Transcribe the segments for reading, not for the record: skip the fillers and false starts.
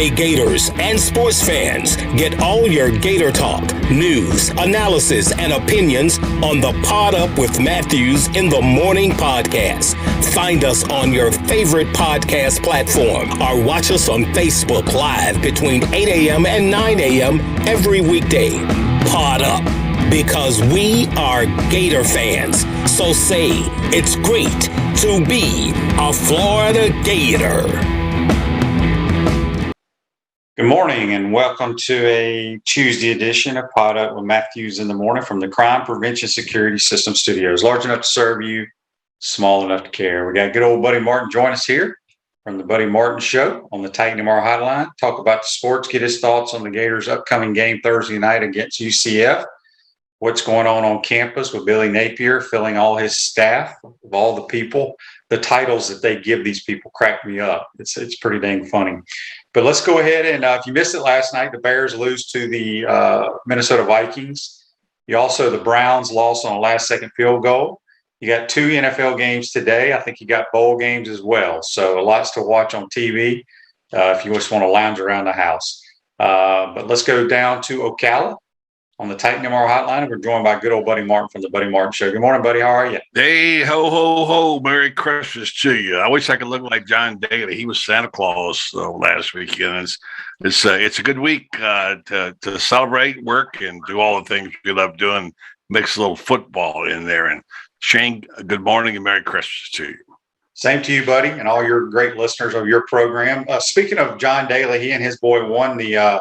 Hey Gators and sports fans, get all your Gator talk, news, analysis, and opinions on the Pod Up with Matthews in the Morning podcast. Find us on your favorite podcast platform or watch us on Facebook Live between 8 a.m. and 9 a.m. every weekday. Pod Up, because we are Gator fans. So say it's great to be a Florida Gator. Good morning and welcome to a Tuesday edition of Pod Up with Matthews in the Morning from the Crime Prevention Security System Studios. Large enough to serve you, small enough to care. We got good old Buddy Martin join us here from the Buddy Martin Show on the Titan MR Hotline. Talk about the sports, get his thoughts on the Gators' upcoming game Thursday night against UCF. What's going on campus with Billy Napier filling all his staff of all the people. The titles that they give these people crack me up. It's pretty dang funny. But let's go ahead and if you missed it last night, the Bears lose to the Minnesota Vikings. The Browns lost on a last-second field goal. You got 2 NFL games today. I think you got bowl games as well. So lots to watch on TV if you just want to lounge around the house. But let's go down to Ocala on the Titan MR Hotline. We're joined by good old Buddy Martin from the Buddy Martin Show. Good morning, buddy. How are you? Hey, ho, ho, ho. Merry Christmas to you. I wish I could look like John Daly. He was Santa Claus last weekend. It's a good week to celebrate, work, and do all the things we love doing. Mix a little football in there. And Shane, good morning and Merry Christmas to you. Same to you, buddy, and all your great listeners of your program. Speaking of John Daly, he and his boy won the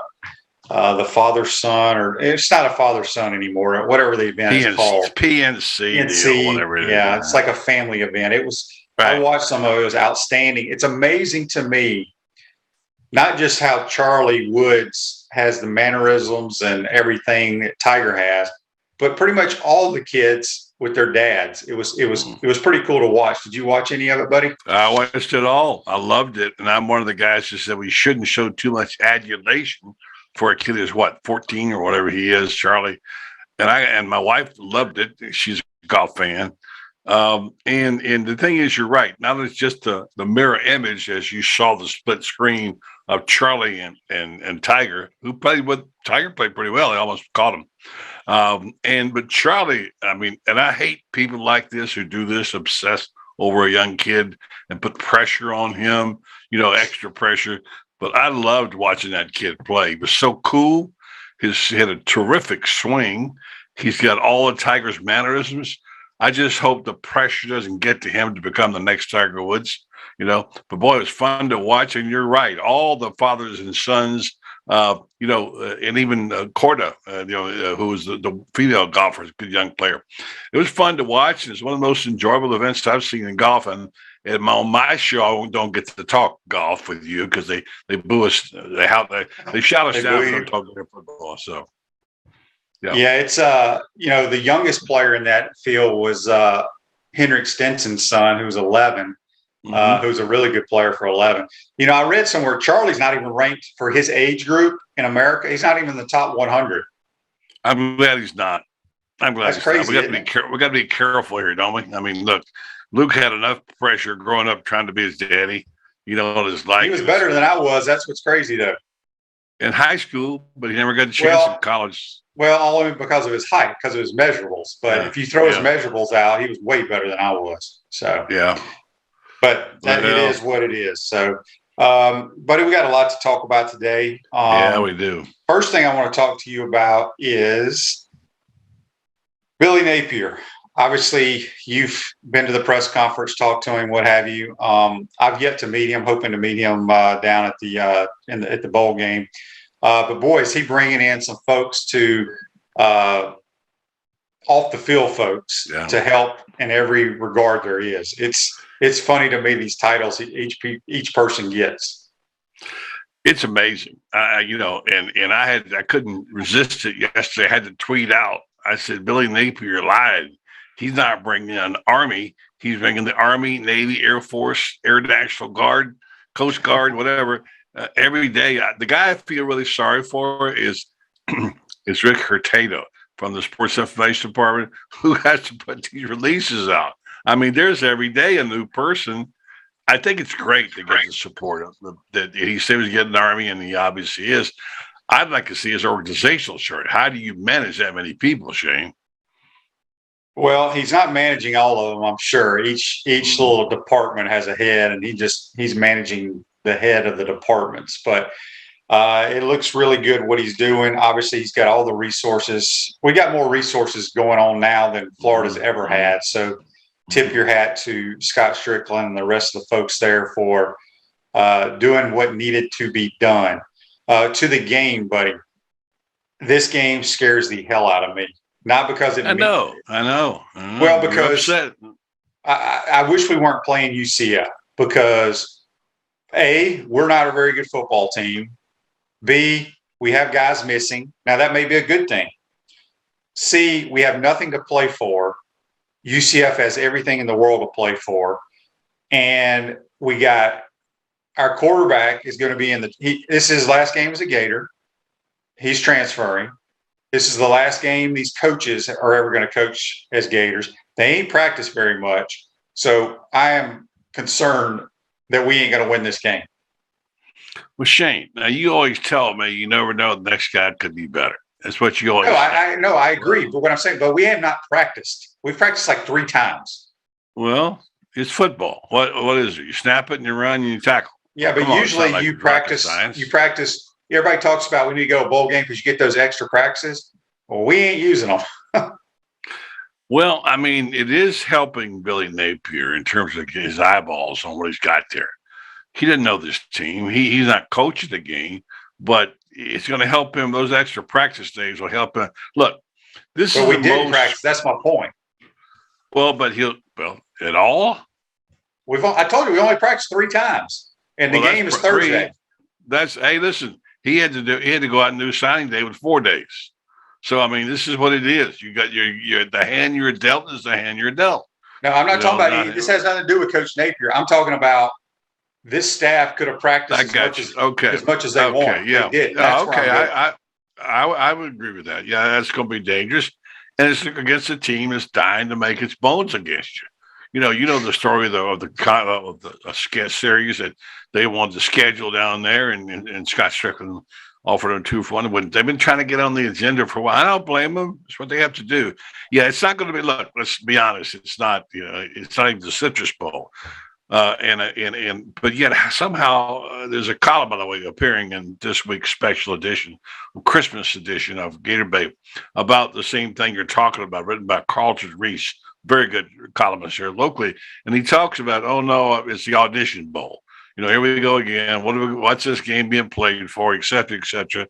father-son, or it's not a father-son anymore, whatever the event is called. PNC deal, whatever it is. Yeah, it's like a family event. It was. Right. I watched some of it. It was outstanding. It's amazing to me, not just how Charlie Woods has the mannerisms and everything that Tiger has, but pretty much all the kids with their dads. It was pretty cool to watch. Did you watch any of it, buddy? I watched it all. I loved it. And I'm one of the guys who said we shouldn't show too much adulation for a kid who's 14 or whatever he is, Charlie. And my wife loved it. She's a golf fan. And the thing is, you're right. Now that it's just the mirror image, as you saw the split screen of Charlie and Tiger, who played with Tiger, played pretty well. He almost caught him. But Charlie, and I hate people like this who do this, obsess over a young kid and put pressure on him, extra pressure. But I loved watching that kid play. He was so cool. He had a terrific swing. He's got all of Tiger's mannerisms. I just hope the pressure doesn't get to him to become the next Tiger Woods, But boy, it was fun to watch. And you're right. All the fathers and sons, and even Corda, who was the female golfer, good young player. It was fun to watch. It's one of the most enjoyable events I've seen in golf. And on my show, I don't get to talk golf with you because they boo us. They shout us down for talking football. So, yeah, it's the youngest player in that field was Henrik Stenson's son, who was 11. Who's a really good player for 11. I read somewhere Charlie's not even ranked for his age group in America. He's not even in the top 100. I'm glad he's not. That's crazy. We got to be careful here, don't we? Look, Luke had enough pressure growing up trying to be his daddy. His life. He was better than I was. That's what's crazy, though. In high school, but he never got a chance in college. Well, only because of his height, because of his measurables. But if you throw his measurables out, he was way better than I was. So yeah. But it is what it is. So, buddy, we got a lot to talk about today. Yeah, we do. First thing I want to talk to you about is Billy Napier. Obviously, you've been to the press conference, talked to him, what have you. I've yet to meet him, hoping to meet him down at the bowl game. But boy, is he bringing in some folks to off the field folks to help in every regard there is. It's funny to me, these titles each person gets. It's amazing. I couldn't resist it yesterday. I had to tweet out. I said, Billy Napier lied. He's not bringing an Army. He's bringing the Army, Navy, Air Force, Air National Guard, Coast Guard, whatever. Every day, the guy I feel really sorry for is Rick Hurtado from the Sports Information Department, who has to put these releases out. There's every day a new person I think it's great to get the support that he said he was getting the Army, and he obviously is. I'd like to see his organizational chart. How do you manage that many people, Shane? Well, he's not managing all of them, I'm sure. Each little department has a head, and he's managing the head of the departments. But it looks really good what he's doing. Obviously, he's got all the resources. We got more resources going on now than Florida's ever had. So tip your hat to Scott Strickland and the rest of the folks there for doing what needed to be done. To the game, buddy. This game scares the hell out of me. Not because I know. Well, because I wish we weren't playing UCF because A, we're not a very good football team. B, we have guys missing. Now that may be a good thing. C, we have nothing to play for. UCF has everything in the world to play for. And we got our quarterback is going to be this is his last game as a Gator. He's transferring. This is the last game these coaches are ever going to coach as Gators. They ain't practiced very much. So I am concerned that we ain't going to win this game. Well, Shane, now you always tell me you never know the next guy could be better. That's what you always say. I agree. But what I'm saying, but we have not practiced. We've practiced like 3 times. Well, it's football. What is it? You snap it and you run and you tackle. Yeah, but usually you practice. Everybody talks about we need to go to a bowl game because you get those extra practices. Well, we ain't using them. Well, I mean, it is helping Billy Napier in terms of his eyeballs on what he's got there. He didn't know this team. He's not coaching the game, but it's going to help him. Those extra practice days will help him. Look, this is we did practice. That's my point. Well, but at all? I told you we only practiced 3 times, and the game is Thursday. Hey, listen. He had to go out and do signing day with 4 days. So I mean, this is what it is. You got the hand you're dealt is the hand you're dealt. No, I'm not talking about this. Has nothing to do with Coach Napier. I'm talking about this staff could have practiced as much as they want. Yeah. They did. I would agree with that. Yeah, that's going to be dangerous, and it's against a team that's dying to make its bones against you. You know the story of the series that they wanted to schedule down there, and Scott Strickland offered them 2 for 1. They've been trying to get on the agenda for a while. I don't blame them. It's what they have to do. Yeah, it's not going to be. Look, let's be honest. It's not. It's not even the Citrus Bowl. But yet somehow there's a column, by the way, appearing in this week's special edition, Christmas edition of Gator Bay, about the same thing you're talking about, written by Carlton Reese. Very good columnist here locally. And he talks about, it's the Audition Bowl. Here we go again. What's this game being played for, et cetera, et cetera.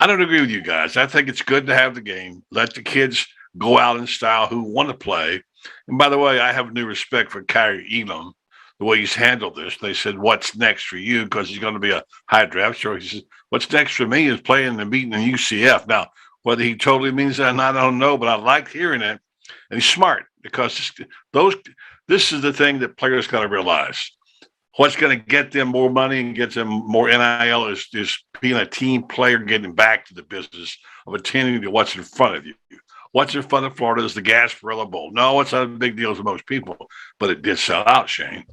I don't agree with you guys. I think it's good to have the game. Let the kids go out in style who want to play. And by the way, I have new respect for Kyrie Elam, the way he's handled this. They said, what's next for you? Because he's going to be a high draft choice. He said, what's next for me is playing and beating the UCF. Now, whether he totally means that or not, I don't know, but I like hearing it. And he's smart because this is the thing that players got to realize. What's going to get them more money and get them more NIL is being a team player, getting back to the business of attending to what's in front of you. What's in front of Florida is the Gasparilla Bowl. No, it's not a big deal to most people, but it did sell out, Shane.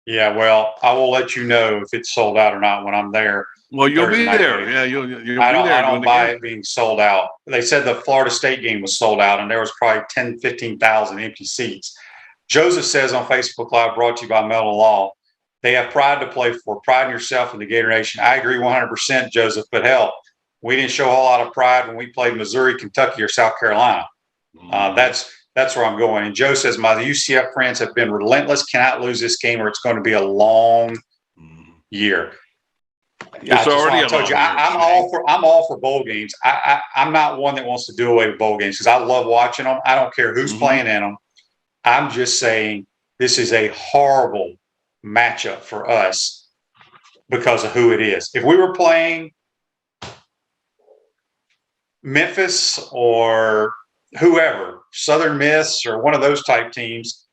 Yeah, well, I will let you know if it's sold out or not when I'm there. Well, you'll be there. Yeah, you'll be there. I don't buy it being sold out. They said the Florida State game was sold out, and there was probably 10, 15,000 empty seats. Joseph says on Facebook Live, brought to you by Mellow Law, they have pride to play for. Pride in yourself in the Gator Nation. I agree 100%, Joseph, but hell, we didn't show a whole lot of pride when we played Missouri, Kentucky, or South Carolina. That's where I'm going. And Joe says, my UCF friends have been relentless, cannot lose this game or it's going to be a long year. It's already a long year. I'm all for bowl games. I'm not one that wants to do away with bowl games because I love watching them. I don't care who's playing in them. I'm just saying this is a horrible matchup for us because of who it is. If we were playing Memphis or whoever, Southern Miss or one of those type teams,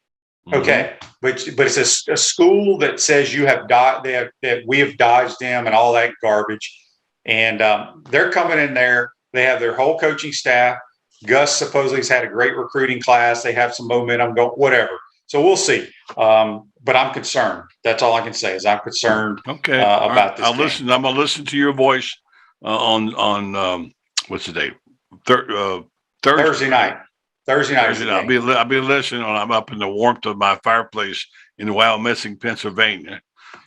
okay. But it's a school that says you have that we have dodged them and all that garbage. And they're coming in there. They have their whole coaching staff. Gus supposedly has had a great recruiting class. They have some momentum, whatever. So we'll see. But I'm concerned. That's all I can say is I'm concerned Okay. about this I'll game. listen. I'm gonna listen to your voice on what's the date? Thursday night. Thursday night. Thursday night. I'll be listening when I'm up in the warmth of my fireplace in Wyomissing, Pennsylvania.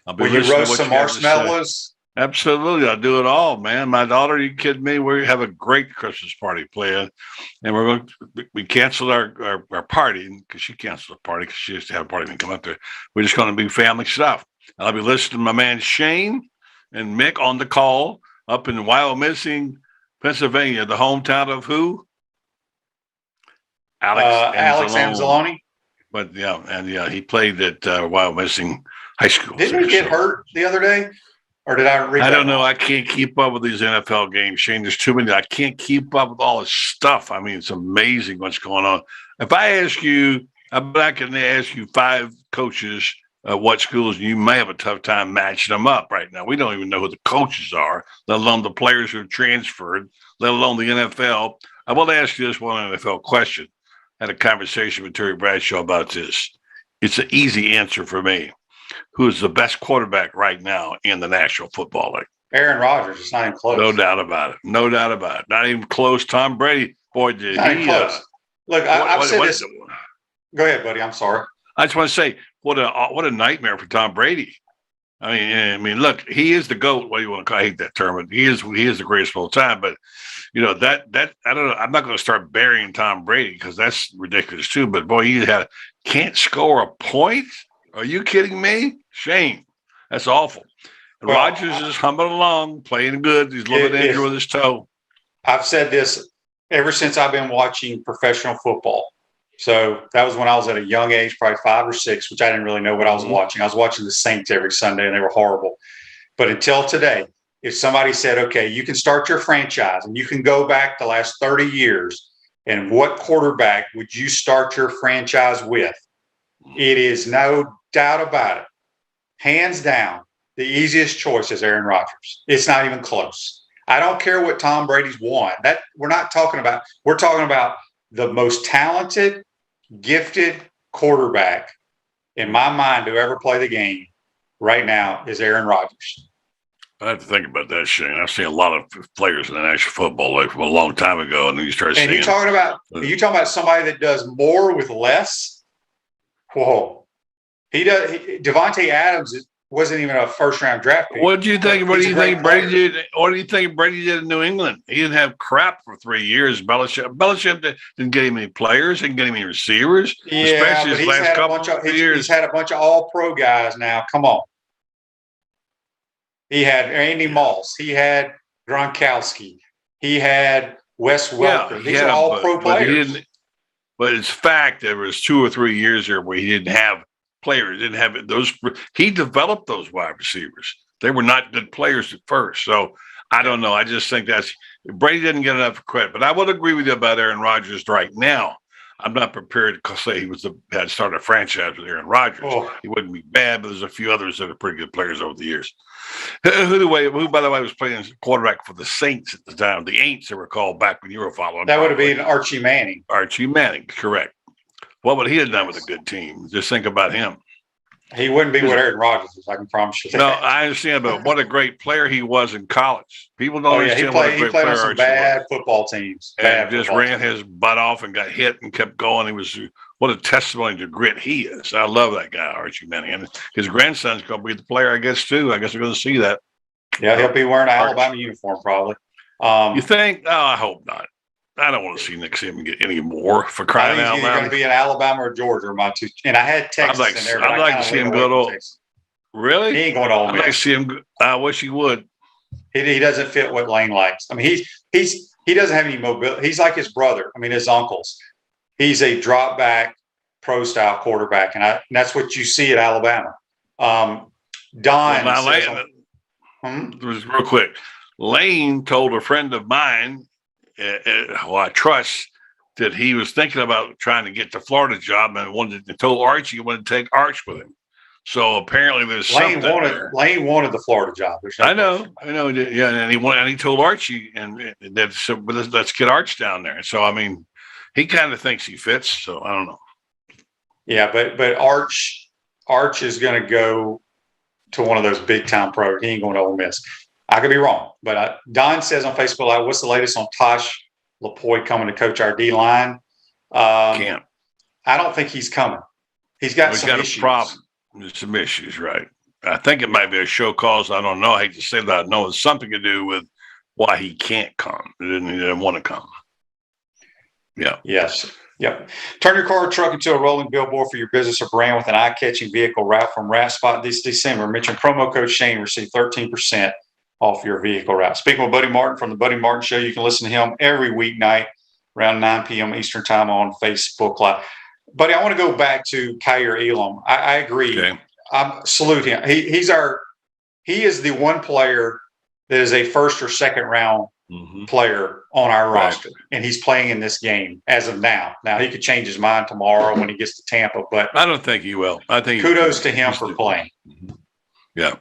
Will you roast some marshmallows? Absolutely. I'll do it all, man. My daughter, you kidding me? We have a great Christmas party planned, and we canceled our party because she canceled the party because she used to have a party and come up there. We're just going to be family stuff. And I'll be listening to my man Shane and Mick on the call up in Wyomissing, Pennsylvania, the hometown of who? Alex Anzalone. But yeah, he played at Wyomissing High School. Didn't he get hurt the other day? Or did I read I that don't know. wrong? I can't keep up with these NFL games, Shane. There's too many. I can't keep up with all this stuff. I mean, it's amazing what's going on. If I ask you, I'm back and they ask you 5 coaches at what schools, you may have a tough time matching them up right now. We don't even know who the coaches are, let alone the players who have transferred, let alone the NFL. I want to ask you this one NFL question. I had a conversation with Terry Bradshaw about this. It's an easy answer for me. Who is the best quarterback right now in the National Football League? Aaron Rodgers. It's not even close. No doubt about it. No doubt about it. Not even close. Tom Brady, boy, did not he. Close. Look, I've said this. Go ahead, buddy. I'm sorry. I just want to say, what a nightmare for Tom Brady. I mean, look, he is the GOAT. What do you want to call? I hate that term, but he is the greatest of all time. But you know that I don't know. I'm not going to start burying Tom Brady because that's ridiculous too. But boy, he can't score a point. Are you kidding me? Shame. That's awful. And Well, Rodgers is humming along, playing good. He's a little bit injured with his toe. I've said this ever since I've been watching professional football. So that was when I was at a young age, probably 5 or 6, which I didn't really know what I was watching. I was watching the Saints every Sunday, and they were horrible. But until today, if somebody said, okay, you can start your franchise and you can go back the last 30 years, and what quarterback would you start your franchise with? It is no doubt about it. Hands down, the easiest choice is Aaron Rodgers. It's not even close. I don't care what Tom Brady's won. That we're not talking about. We're talking about the most talented, gifted quarterback in my mind to ever play the game right now is Aaron Rodgers. I have to think about that, Shane. I've seen a lot of players in the National Football League from a long time ago, and then you start seeing. And you talking about somebody that does more with less? Whoa. He does. Devontae Adams wasn't even a first-round draft pick. What do you think? What do you think player. Brady did? What do you think Brady did in New England? He didn't have crap for 3 years. Belichick didn't get him any players, didn't get him any receivers. Yeah, especially but his last couple of years. He's had a bunch of all-pro guys now. Come on. He had Randy Moss. He had Gronkowski. He had Wes Welker. These are all pro players. But it's fact there was 2 or 3 years there where he didn't have players, didn't have those. He developed those wide receivers. They were not good players at first. So I don't know. I just think Brady didn't get enough credit. But I would agree with you about Aaron Rodgers right now. I'm not prepared to say he had started a franchise with Aaron Rodgers. Oh. He wouldn't be bad, but there's a few others that are pretty good players over the years. Who, by the way, was playing quarterback for the Saints at the time? The Aints, they were called back when you were following. That would have been Archie Manning. Archie Manning, correct. What would he have done with a good team? Just think about him. He wouldn't be what Aaron Rodgers is. I can promise you that. No, I understand, but what a great player he was in college. People don't understand what a great player on some bad football teams. And just ran his butt off and got hit and kept going. He was what a testimony to grit he is. I love that guy, Archie Manning. And his grandson's going to be the player, I guess, too. I guess we're going to see that. Yeah, he'll be wearing an Alabama uniform probably. You think? Oh, I hope not. I don't want to see Nick Saban get any more for crying out loud. He's either going to be in Alabama or Georgia, my two. And I had Texas in there. I'd like to see him go to. Really? He ain't going to Ole Miss. I'd like to see him. I wish he would. He doesn't fit what Lane likes. I mean, he doesn't have any mobility. He's like his brother. I mean, his uncles. He's a drop back, pro style quarterback, and that's what you see at Alabama. Real quick. Lane told a friend of mine, who I trust, that he was thinking about trying to get the Florida job and told Archie he wanted to take Arch with him. So apparently there's Lane something. Lane wanted the Florida job. I know. Yeah, and he told Archie, and let's get Arch down there. So I mean, he kind of thinks he fits. So I don't know. Yeah, but Arch is going to go to one of those big time pros. He ain't going to Ole Miss. I could be wrong, but Don says on Facebook Live, "What's the latest on Tosh Lapoy coming to coach our D line?" Can't. I don't think he's coming. He's got some issues. A problem. There's some issues, right? I think it might be a show cause. I don't know. I hate to say that. I know it's something to do with why he can't come. He didn't want to come. Yeah. Yes. Yep. Turn your car or truck into a rolling billboard for your business or brand with an eye-catching vehicle route from RapSpot this December. Mention promo code Shane. Receive 13% off your vehicle route. Speaking with Buddy Martin from the Buddy Martin Show, you can listen to him every weeknight around 9 p.m. Eastern Time on Facebook Live. Buddy, I want to go back to Kaiir Elam. I agree. Okay. I salute him. He is the one player that is a first or second round player on our roster, and he's playing in this game as of now. Now he could change his mind tomorrow when he gets to Tampa, but I don't think he will. I think kudos to him for playing. Yeah.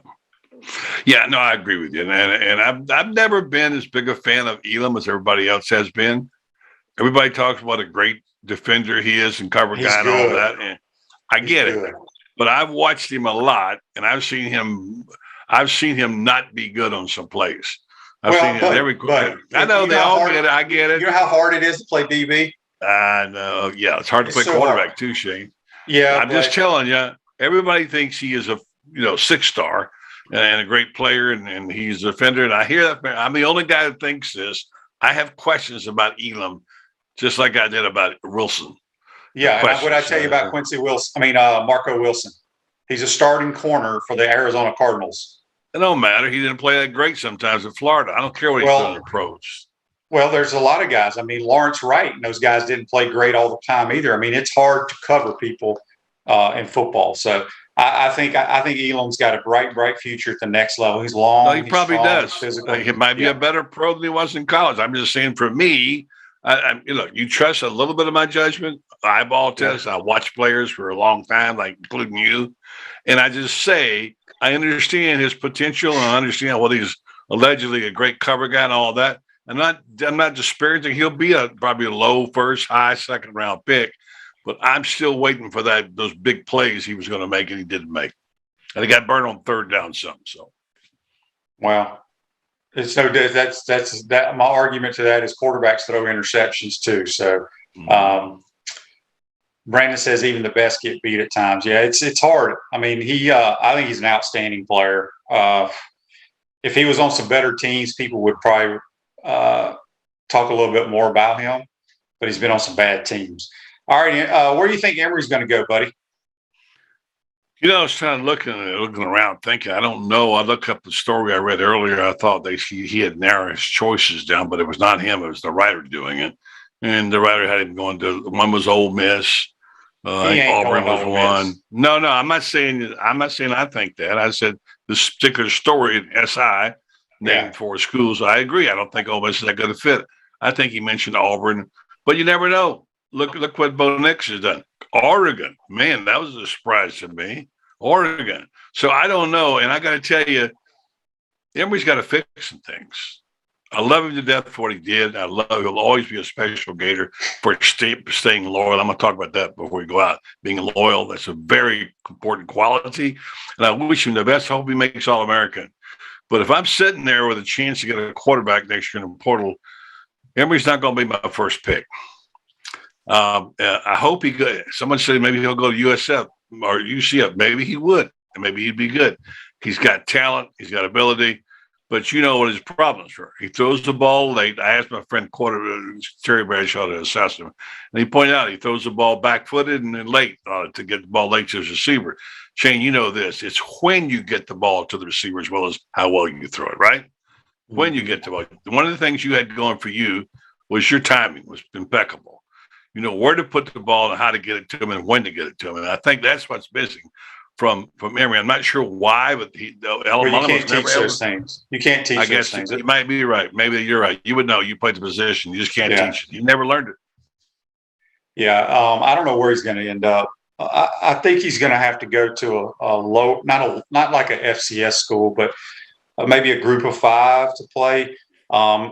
Yeah, no, I agree with you. And I've never been as big a fan of Elam as everybody else has been. Everybody talks about a great defender he is and cover guy and all that. And I get it. But I've watched him a lot, and I've seen him not be good on some plays. I've seen him every quarter. I know they all get it. I get it. You know how hard it is to play DB? I know. Yeah, it's hard to play quarterback too, Shane. Yeah. I'm just telling you, everybody thinks he is a 6-star and a great player, and he's a defender. And I hear that. I'm the only guy that thinks this. I have questions about Elam, just like I did about Wilson. Yeah, and what I tell you about Marco Wilson? He's a starting corner for the Arizona Cardinals. It don't matter. He didn't play that great sometimes in Florida. I don't care what he's doing in the pros. Well, there's a lot of guys. I mean, Lawrence Wright and those guys didn't play great all the time either. I mean, it's hard to cover people in football. So I think Elam's got a bright future at the next level. He's long. No, he probably does. Physical. He might be a better pro than he was in college. I'm just saying, for me, you trust a little bit of my judgment, eyeball test. I watch players for a long time, like including you, and I just say I understand his potential and I understand what he's allegedly a great cover guy and all that. I'm not disparaging. He'll be probably a low first, high second round pick, but I'm still waiting for those big plays he was going to make and he didn't make, and he got burned on third down some. So, wow. It's no. That's my argument to that is quarterbacks throw interceptions too. So, Brandon says even the best get beat at times. Yeah, it's hard. I mean, I think he's an outstanding player. If he was on some better teams, people would probably talk a little bit more about him. But he's been on some bad teams. All right, where do you think Emory's going to go, buddy? I was kind of looking around thinking, I don't know. I looked up the story I read earlier. I thought he had narrowed his choices down, but it was not him. It was the writer doing it. And the writer had him going to, one was Ole Miss. I think Auburn was one. No, I'm not saying I think that. I said this particular story in SI named for schools. I agree. I don't think Ole Miss is that good a fit. I think he mentioned Auburn, but you never know. Look what Bo Nix has done. Oregon, man, that was a surprise to me. Oregon. So I don't know. And I got to tell you, Emory's got to fix some things. I love him to death for what he did. He'll always be a special Gator for staying loyal. I'm going to talk about that before we go out. Being loyal, that's a very important quality. And I wish him the best. I hope he makes All-American. But if I'm sitting there with a chance to get a quarterback next year in the portal, Emory's not going to be my first pick. I hope he could. Someone said maybe he'll go to USF or UCF. Maybe he would, and maybe he'd be good. He's got talent. He's got ability. But you know what his problems were. He throws the ball late. I asked my friend Terry Bradshaw to assess him, and he pointed out he throws the ball back-footed and then late to get the ball late to his receiver. Shane, you know this. It's when you get the ball to the receiver as well as how well you throw it, right? Mm-hmm. When you get the ball. One of the things you had going for you was your timing was impeccable. You know where to put the ball and how to get it to him and when to get it to him. And I think that's what's missing from Emory. I'm not sure why, but you can't teach those things. You can't teach those things. You might be right. Maybe you're right. You would know. You played the position. You just can't teach it. You never learned it. Yeah. I don't know where he's going to end up. I think he's going to have to go to a low, not like a FCS school, but maybe a group of 5 to play.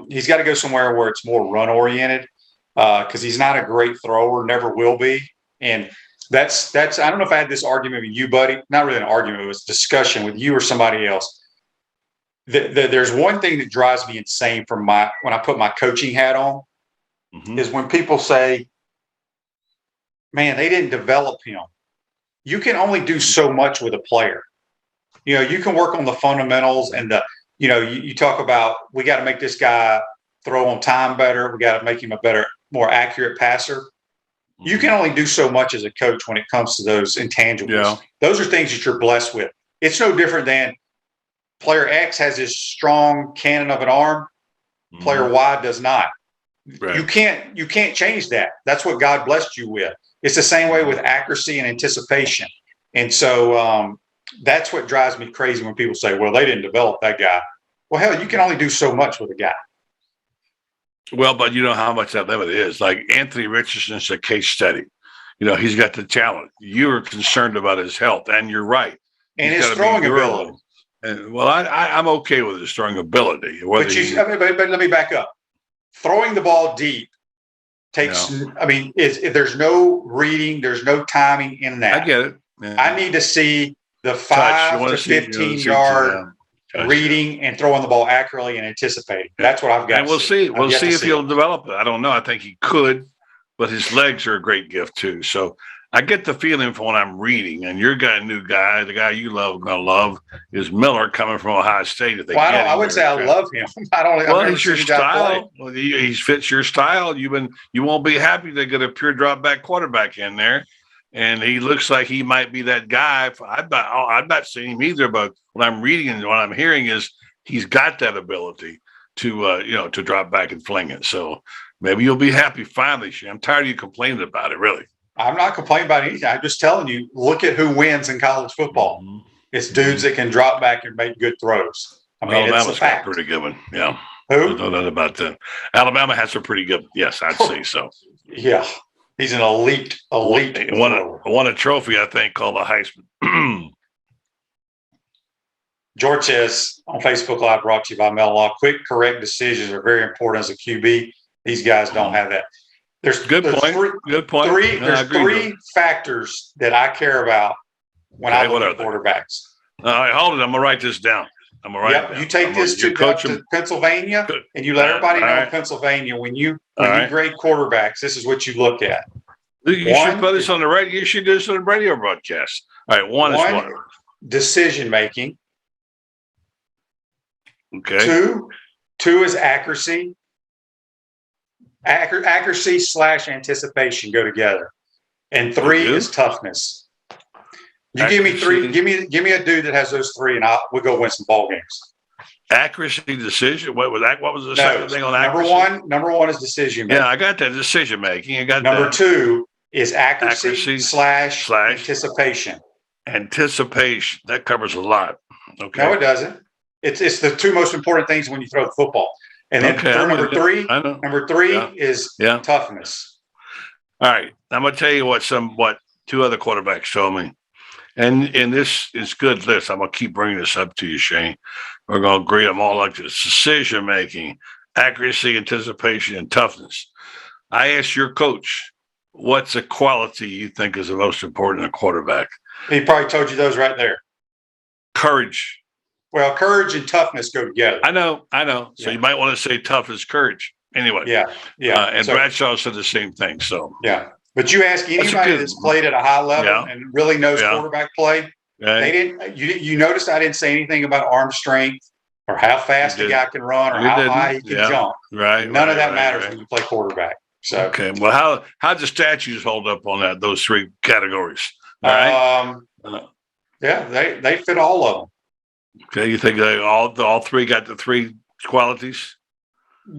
He's got to go somewhere where it's more run oriented because he's not a great thrower, never will be. And That's. I don't know if I had this argument with you, buddy. Not really an argument. It was a discussion with you or somebody else. There's one thing that drives me insane when I put my coaching hat on is when people say, "Man, they didn't develop him." You can only do so much with a player. You can work on the fundamentals and you talk about we got to make this guy throw on time better. We got to make him a better, more accurate passer. You can only do so much as a coach when it comes to those intangibles. Yeah. Those are things that you're blessed with. It's no different than player X has this strong cannon of an arm. Player Y does not. Right. You can't change that. That's what God blessed you with. It's the same way with accuracy and anticipation. And so that's what drives me crazy when people say, well, they didn't develop that guy. Well, hell, you can only do so much with a guy. Well, but you know how much that limit is. Like Anthony Richardson's a case study. He's got the talent. You're concerned about his health, and you're right. And his throwing ability. And, well, I'm okay with his throwing ability. But let me back up. Throwing the ball deep takes. There's no reading, there's no timing in that. I get it. Yeah. I need to see the 5 to 15 yard reading and throwing the ball accurately and anticipating. That's what I've got. And we'll see. We'll see if he'll develop it. I don't know. I think he could, but his legs are a great gift too. So I get the feeling from when I'm reading, and your new guy, the guy you love, going to love, is Miller coming from Ohio State. I wouldn't say I love him. Well, he's your style. Well, he fits your style. You won't be happy to get a pure drop back quarterback in there. And he looks like he might be that guy. I've not seen him either, but what I'm reading and what I'm hearing is he's got that ability to drop back and fling it. So maybe you'll be happy finally, Shane. I'm tired of you complaining about it, really. I'm not complaining about anything. I'm just telling you, look at who wins in college football. Mm-hmm. It's dudes that can drop back and make good throws. Alabama's got a pretty good one. Yeah. Who? No doubt about that. Alabama has a pretty good. Yes, I'd say so. Yeah. He's an elite. He won a trophy, I think, called the Heisman. George says on Facebook Live, brought to you by Mel Law, quick, correct decisions are very important as a QB. These guys don't have that. There's good point. There's three factors that I care about when I look at quarterbacks. All right, hold it. I'm gonna write this down. You take this to Pennsylvania, and you let everybody know in Pennsylvania when you grade quarterbacks, this is what you look at. You should put this on the radio. You should do this on the radio broadcast. All right, one is what? Decision making. Okay. Two is accuracy. Accuracy / anticipation go together, and 3 is toughness. You give me 3. Give me a dude that has those 3, and we'll go win some ball games. Accuracy, decision. What was that? What was the second thing on accuracy? Number one is decision making. Yeah, I got that decision making. I got number 2 is accuracy / anticipation. Anticipation, that covers a lot. Okay. No, it doesn't. It's the 2 most important things when you throw the football. And then number 3 is toughness. All right. I'm going to tell you what 2 other quarterbacks told me. And this is good list. I'm going to keep bringing this up to you, Shane. We're going to grade them all like this: decision making, accuracy, anticipation, and toughness. I asked your coach, what's a quality you think is the most important in a quarterback? He probably told you those right there. Courage. Well, courage and toughness go together. I know. So you might want to say tough as courage. Anyway. Yeah. And Bradshaw said the same thing. So yeah. But you ask anybody that's played at a high level and really knows quarterback play, they didn't. You noticed I didn't say anything about arm strength or how fast a guy can run or how high he can jump. Right. None of that matters when you play quarterback. So okay. Well, how the statues hold up on those 3 categories? All right. Yeah, they fit all of them. Okay, you think all 3 got the 3 qualities?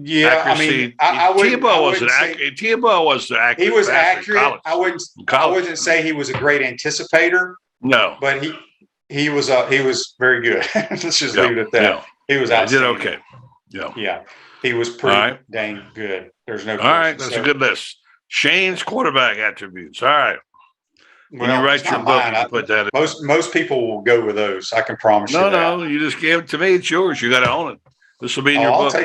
Yeah, accuracy. Tebow was the accurate. He was accurate. I wouldn't say he was a great anticipator. No, but he was very good. Let's just leave it at that. Yeah. He was outstanding. He did okay. Yeah. He was pretty dang good. There's no question. All right, that's a good list. Shane's quarterback attributes. All right. When you write your book, you put that in. Most people will go with those. I can promise you that. No, you just gave it to me. It's yours. You got to own it. This will be in your book.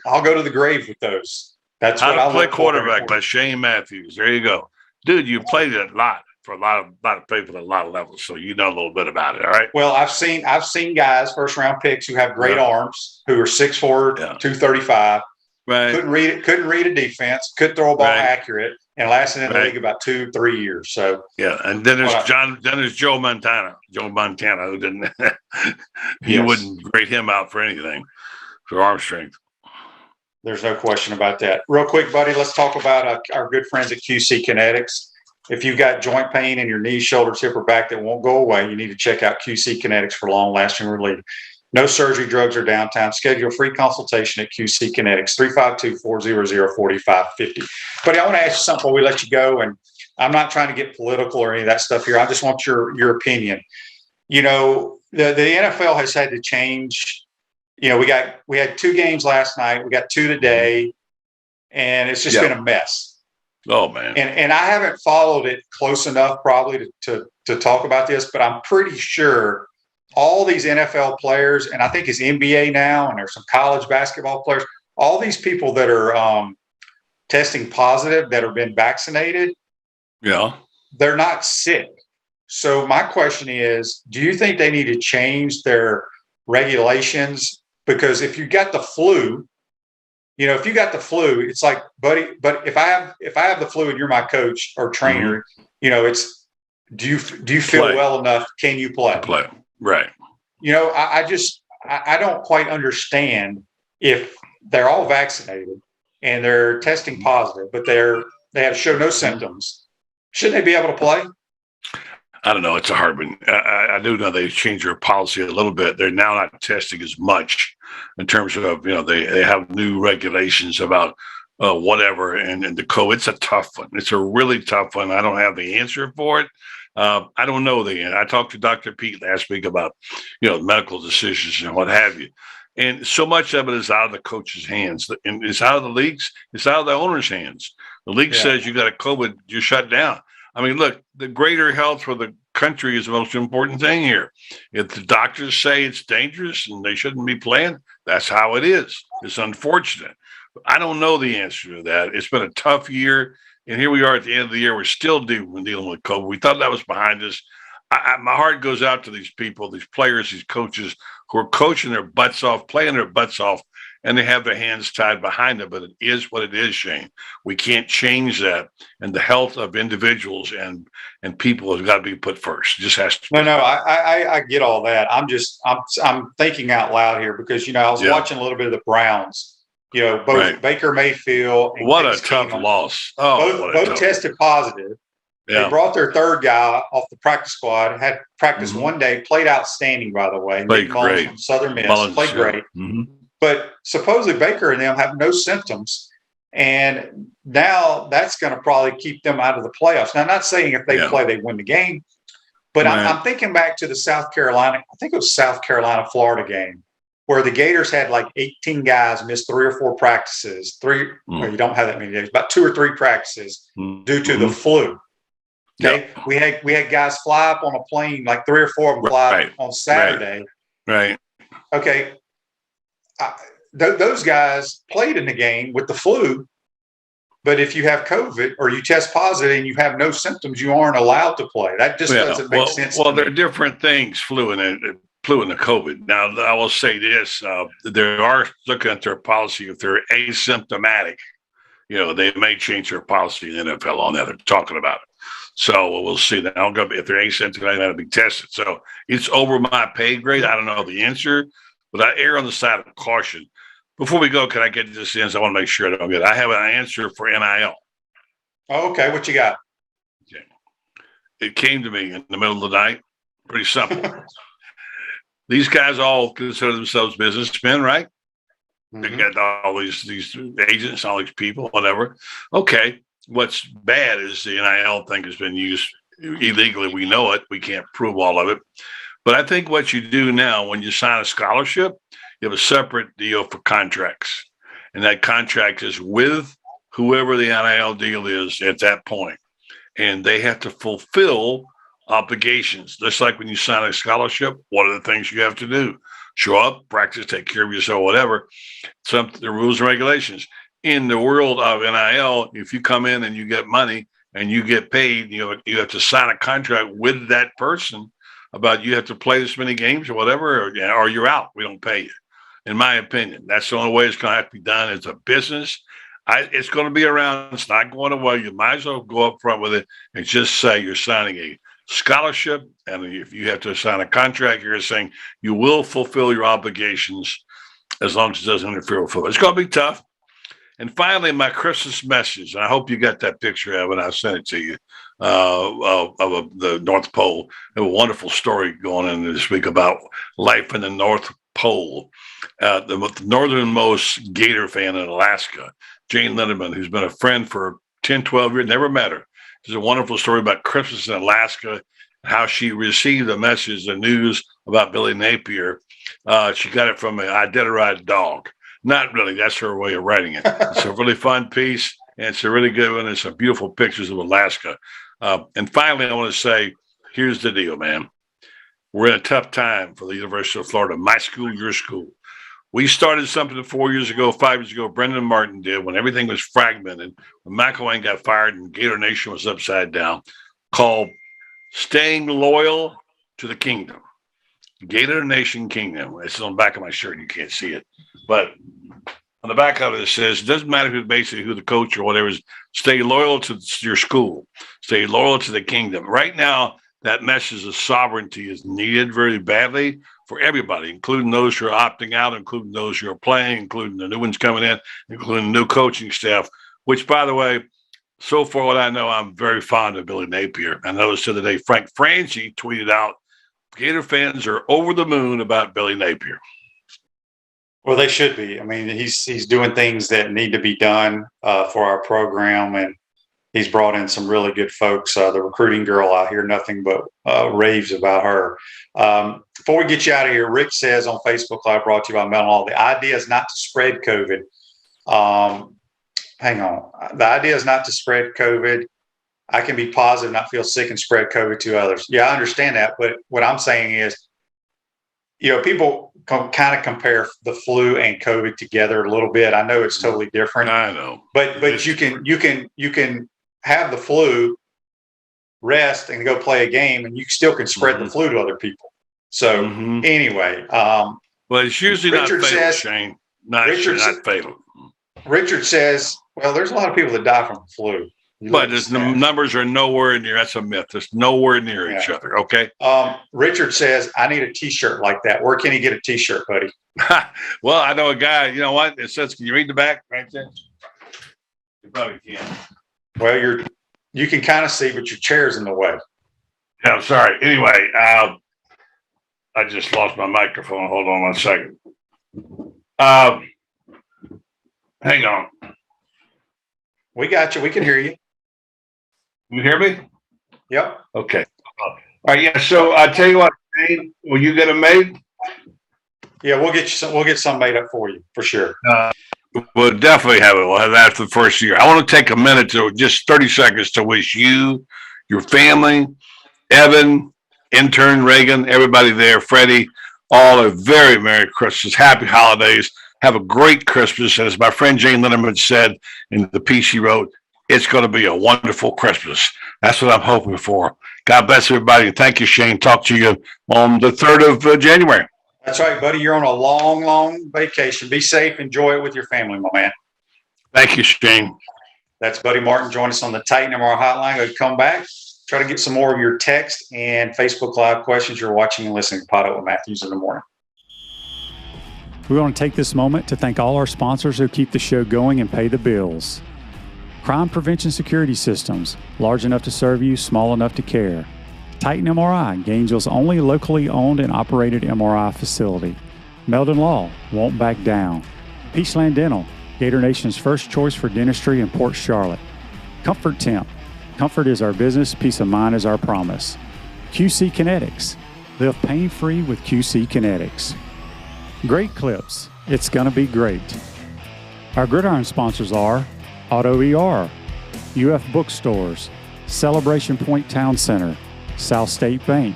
I'll go to the grave with those. That's How to Play Quarterback by Shane Matthews. There you go. Dude, you played it a lot for a lot of people at a lot of levels. So you know a little bit about it. All right. Well, I've seen guys, first round picks, who have great arms, who are 6'4", 235. Right. Couldn't read a defense, could throw a ball accurate, and lasted in the league about 2-3 years. So and then there's Joe Montana. Who didn't you wouldn't grade him out for anything for arm strength. There's no question about that. Real quick, buddy, let's talk about our good friends at QC Kinetics. If you've got joint pain in your knees, shoulders, hip, or back that won't go away, you need to check out QC Kinetics for long-lasting relief. No surgery, drugs, or downtime. Schedule a free consultation at QC Kinetics, 352-400-4550. Buddy, I want to ask you something before we let you go, and I'm not trying to get political or any of that stuff here. I just want your opinion. You know, the NFL has had to change. You know, we had 2 games last night. We got 2 today, and it's just been a mess. Oh, man. And I haven't followed it close enough probably to talk about this, but I'm pretty sure all these NFL players, and I think it's NBA now, and there's some college basketball players, all these people that are testing positive that have been vaccinated, they're not sick. So my question is, do you think they need to change their regulations? Because if you got the flu, if you got the flu, it's like, buddy, but if I have the flu and you're my coach or trainer, it's, do you feel well enough? Can you play? Right. I don't quite understand if they're all vaccinated and they're testing positive, but they have shown no symptoms. Shouldn't they be able to play? I don't know. It's a hard one. I do know they've changed their policy a little bit. They're now not testing as much in terms of, they have new regulations about whatever. And the COVID, it's a tough one. It's a really tough one. I don't have the answer for it. I don't know I talked to Dr. Pete last week about, medical decisions and what have you. And so much of it is out of the coach's hands. And it's out of the leagues. It's out of the owner's hands. The league says you got a COVID, you're shut down. I mean, look, the greater health for the country is the most important thing here. If the doctors say it's dangerous and they shouldn't be playing, that's how it is. It's unfortunate. I don't know the answer to that. It's been a tough year. And here we are at the end of the year. We're still dealing with COVID. We thought that was behind us. My heart goes out to these people, these players, these coaches who are coaching their butts off, playing their butts off, and they have their hands tied behind them. But it is what it is, Shane. We can't change that. And the health of individuals and people has got to be put first. It just has to. No, I get all that. I'm thinking out loud here because, I was watching a little bit of the Browns. Both Baker Mayfield and what a tough loss. Both tested positive. Yeah. They brought their third guy off the practice squad, had practiced one day, played outstanding, by the way. Played great. From Southern Miss, played great. Mm-hmm. But supposedly Baker and them have no symptoms. And now that's going to probably keep them out of the playoffs. Now, I'm not saying if they play, they win the game. But I'm thinking back to the South Carolina, Florida game, where the Gators had like 18 guys miss 3 or 4 practices. You don't have that many days, about 2 or 3 practices due to the flu. Okay, we had guys fly up on a plane, like 3 or 4 of them fly up on Saturday. Right. Okay, those guys played in the game with the flu, but if you have COVID or you test positive and you have no symptoms, you aren't allowed to play. That just doesn't make sense. Well, there are different things, flu and the COVID. Now, I will say this: they are looking at their policy. If they're asymptomatic, they may change their policy in the NFL on that. They're talking about it. So we'll see. Now, if they're asymptomatic, they're going to be tested. So it's over my pay grade. I don't know the answer, but I err on the side of caution. Before we go, can I get this in? So I want to make sure I don't get it. I have an answer for NIL. Oh, okay. What you got? Okay. It came to me in the middle of the night. Pretty simple. These guys all consider themselves businessmen, right? Mm-hmm. They got all these agents, all these people, whatever. Okay. What's bad is the NIL thing has been used illegally. We know it. We can't prove all of it. But I think what you do now when you sign a scholarship, you have a separate deal for contracts. And that contract is with whoever the NIL deal is at that point. And they have to fulfill obligations. Just like when you sign a scholarship, what are the things you have to do? Show up, practice, take care of yourself, whatever. The rules and regulations. In the world of NIL, if you come in and you get money and you get paid, you have to sign a contract with that person about you have to play this many games or whatever, or you're out. We don't pay you. In my opinion, that's the only way it's going to have to be done. It's a business. It's going to be around. It's not going away. You might as well go up front with it and just say you're signing a scholarship. And if you have to sign a contract, you're saying you will fulfill your obligations as long as it doesn't interfere with football. It's going to be tough. And finally, my Christmas message. And I hope you got that picture of it. I sent it to you of the North Pole. I have a wonderful story going on this week about life in the North Pole. The northernmost Gator fan in Alaska, Jane Lindemann, who's been a friend for 10, 12 years, never met her. There's a wonderful story about Christmas in Alaska, how she received the message, the news about Billy Napier. She got it from an Iditarod dog. Not really. That's her way of writing it. It's a really fun piece, and it's a really good one. There's some beautiful pictures of Alaska. And finally, I want to say, here's the deal, man. We're in a tough time for the University of Florida. My school, your school. We started something 4 years ago, 5 years ago. Brendan Martin did when everything was fragmented, when McElwain got fired and Gator Nation was upside down, called Staying Loyal to the Kingdom. Gator Nation Kingdom. It's on the back of my shirt. You can't see it. But on the back of it, it says, it doesn't matter who the coach or whatever is, stay loyal to your school. Stay loyal to the kingdom. Right now, that message of sovereignty is needed very badly for everybody, including those who are opting out, including those who are playing, including the new ones coming in, including the new coaching staff, which, by the way, so far what I know, I'm very fond of Billy Napier. I noticed the other day, Frank Franchi tweeted out, Gator fans are over the moon about Billy Napier. Well, they should be. I mean, he's doing things that need to be done for our program, and he's brought in some really good folks. The recruiting girl, I hear nothing but raves about her. Before we get you out of here, Rick says on Facebook Live, brought to you by Mellon, the idea is not to spread COVID. Hang on. The idea is not to spread COVID. I can be positive, not feel sick, and spread COVID to others. Yeah, I understand that. But what I'm saying is, people kind of compare the flu and COVID together a little bit. I know it's totally different. I know. But you can have the flu, rest, and go play a game, and you still can spread the flu to other people. So anyway. Well, it's usually Richard not fatal, says, Shane. Not fatal. Richard says, well, there's a lot of people that die from the flu. But the numbers are nowhere near. That's a myth. It's nowhere near each other. Okay. Richard says, I need a T-shirt like that. Where can he get a T-shirt, buddy? Well, I know a guy. You know what? It says, can you read the back right there? You probably can. Well, you can kind of see, but your chair's in the way. Yeah, I'm sorry. Anyway, I just lost my microphone. Hold on 1 second. Hang on. We got you. We can hear you. You hear me? Yep. Okay. All right. Yeah. So I tell you what, Shane, will you get them made? Yeah, we'll get you some. We'll get some made up for you for sure. We'll definitely have it. We'll have that for the first year. I want to take a minute to just 30 seconds to wish you, your family, Evan, intern Reagan, everybody there, Freddie, all a very Merry Christmas, Happy Holidays. Have a great Christmas. And as my friend Jane Lindemann said in the piece she wrote, it's going to be a wonderful Christmas. That's what I'm hoping for. God bless everybody. Thank you, Shane. Talk to you on the 3rd of January. That's right, buddy. You're on a long, long vacation. Be safe. Enjoy it with your family, my man. Thank you, Shane. That's Buddy Martin. Join us on the Titan MR hotline. Go come back. Try to get some more of your text and Facebook Live questions. You're watching and listening to Pod Up with Matthews in the morning. We want to take this moment to thank all our sponsors who keep the show going and pay the bills. Crime Prevention Security Systems, large enough to serve you, small enough to care. Titan MRI, Gainesville's only locally owned and operated MRI facility. Meldon Law, won't back down. Peachland Dental, Gator Nation's first choice for dentistry in Port Charlotte. Comfort Temp, comfort is our business, peace of mind is our promise. QC Kinetics, live pain-free with QC Kinetics. Great Clips, it's gonna be great. Our Gridiron sponsors are Auto ER, UF Bookstores, Celebration Point Town Center, South State Bank,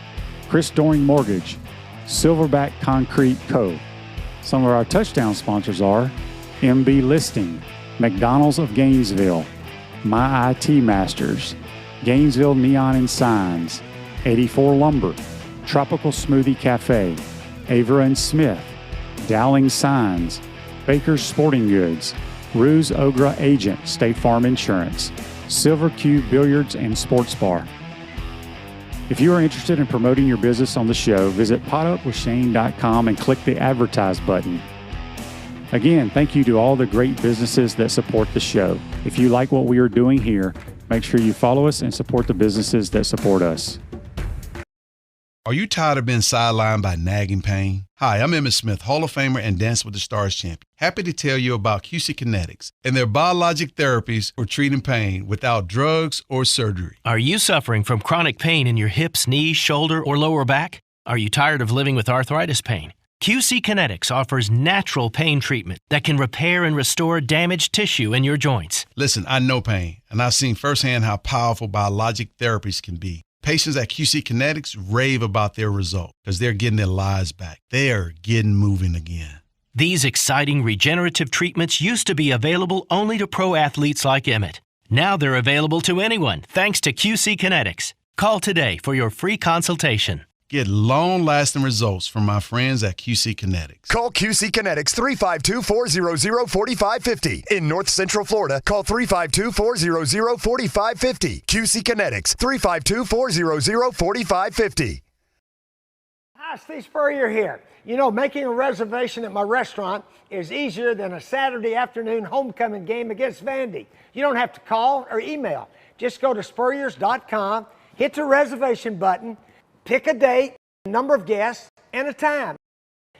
Chris Doring Mortgage, Silverback Concrete Co. Some of our touchdown sponsors are MB Listing, McDonald's of Gainesville, My IT Masters, Gainesville Neon and Signs, 84 Lumber, Tropical Smoothie Cafe, Avera and Smith, Dowling Signs, Baker's Sporting Goods, Ruse Ogra Agent, State Farm Insurance, Silver Cube Billiards and Sports Bar. If you are interested in promoting your business on the show, visit potupwithshane.com and click the Advertise button. Again, thank you to all the great businesses that support the show. If you like what we are doing here, make sure you follow us and support the businesses that support us. Are you tired of being sidelined by nagging pain? Hi, I'm Emmett Smith, Hall of Famer and Dance with the Stars champion. Happy to tell you about QC Kinetics and their biologic therapies for treating pain without drugs or surgery. Are you suffering from chronic pain in your hips, knees, shoulder, or lower back? Are you tired of living with arthritis pain? QC Kinetics offers natural pain treatment that can repair and restore damaged tissue in your joints. Listen, I know pain, and I've seen firsthand how powerful biologic therapies can be. Patients at QC Kinetics rave about their result because they're getting their lives back. They're getting moving again. These exciting regenerative treatments used to be available only to pro athletes like Emmett. Now they're available to anyone thanks to QC Kinetics. Call today for your free consultation. Get long-lasting results from my friends at QC Kinetics. Call QC Kinetics 352-400-4550. In North Central Florida, call 352-400-4550. QC Kinetics 352-400-4550. Hi, Steve Spurrier here. You know, making a reservation at my restaurant is easier than a Saturday afternoon homecoming game against Vandy. You don't have to call or email. Just go to spurriers.com, hit the reservation button, pick a date, number of guests, and a time.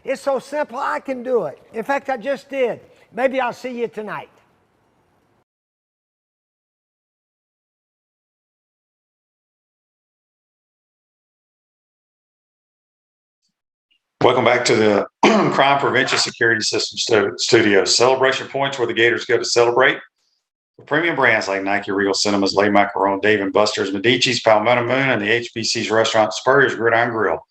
It's so simple, I can do it. In fact, I just did. Maybe I'll see you tonight. Welcome back to the Crime Prevention Security System Studios. Celebration points where the Gators go to celebrate. For premium brands like Nike, Regal Cinemas, Le Macaron, Dave & Buster's, Medici's, Palmetto Moon, and the HBC's restaurant Spurrier's Gridiron Grill.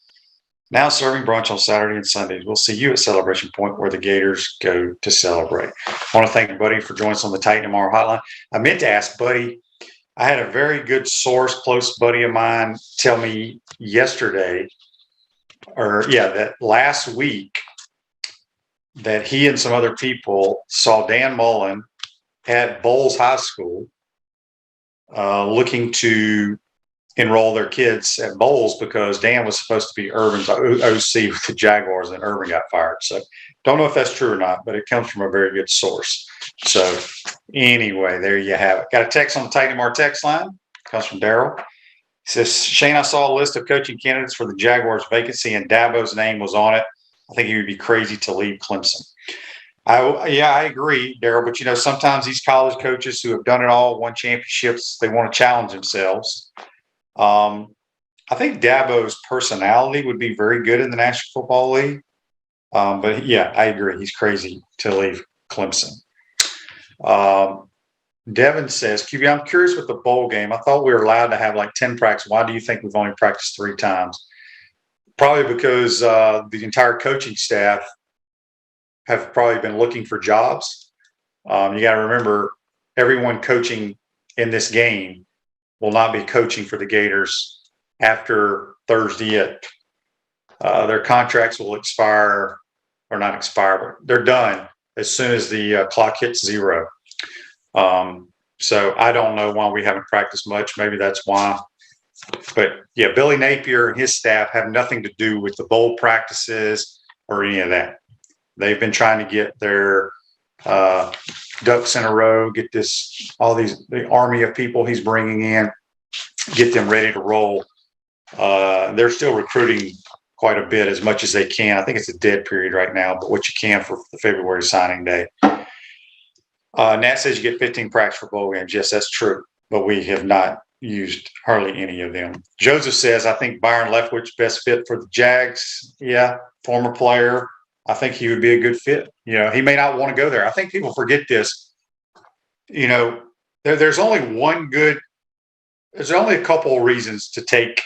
Now serving brunch on Saturday and Sundays. We'll see you at Celebration Point where the Gators go to celebrate. I want to thank Buddy for joining us on the Titan Tomorrow hotline. I meant to ask Buddy, I had a very good source, close buddy of mine, tell me yesterday, that last week, that he and some other people saw Dan Mullen at Bowles High School looking to enroll their kids at Bowles because Dan was supposed to be Urban's OC with the Jaguars and Urban got fired. So don't know if that's true or not, but it comes from a very good source. So anyway, there you have it. Got a text on the Titan Tomorrow text line. Comes from Daryl. He says, Shane, I saw a list of coaching candidates for the Jaguars vacancy and Dabo's name was on it. I think he would be crazy to leave Clemson. I agree, Daryl, but sometimes these college coaches who have done it all, won championships, they want to challenge themselves. I think Dabo's personality would be very good in the National Football League. But yeah, I agree. He's crazy to leave Clemson. Devin says, QB, I'm curious with the bowl game. I thought we were allowed to have like 10 practices. Why do you think we've only practiced 3 times? Probably because the entire coaching staff have probably been looking for jobs. You got to remember, everyone coaching in this game will not be coaching for the Gators after Thursday. Their contracts will expire, or not expire, but they're done as soon as the clock hits 0. So I don't know why we haven't practiced much. Maybe that's why. But yeah, Billy Napier and his staff have nothing to do with the bowl practices or any of that. They've been trying to get their ducks in a row, get the army of people he's bringing in, get them ready to roll. They're still recruiting quite a bit, as much as they can. I think it's a dead period right now, but what you can for the February signing day. Nat says you get 15 practice for bowl games. Yes, that's true, but we have not used hardly any of them. Joseph says, I think Byron Leftwich best fit for the Jags. Yeah, former player. I think he would be a good fit. He may not want to go there. I think people forget this. There's only a couple of reasons to take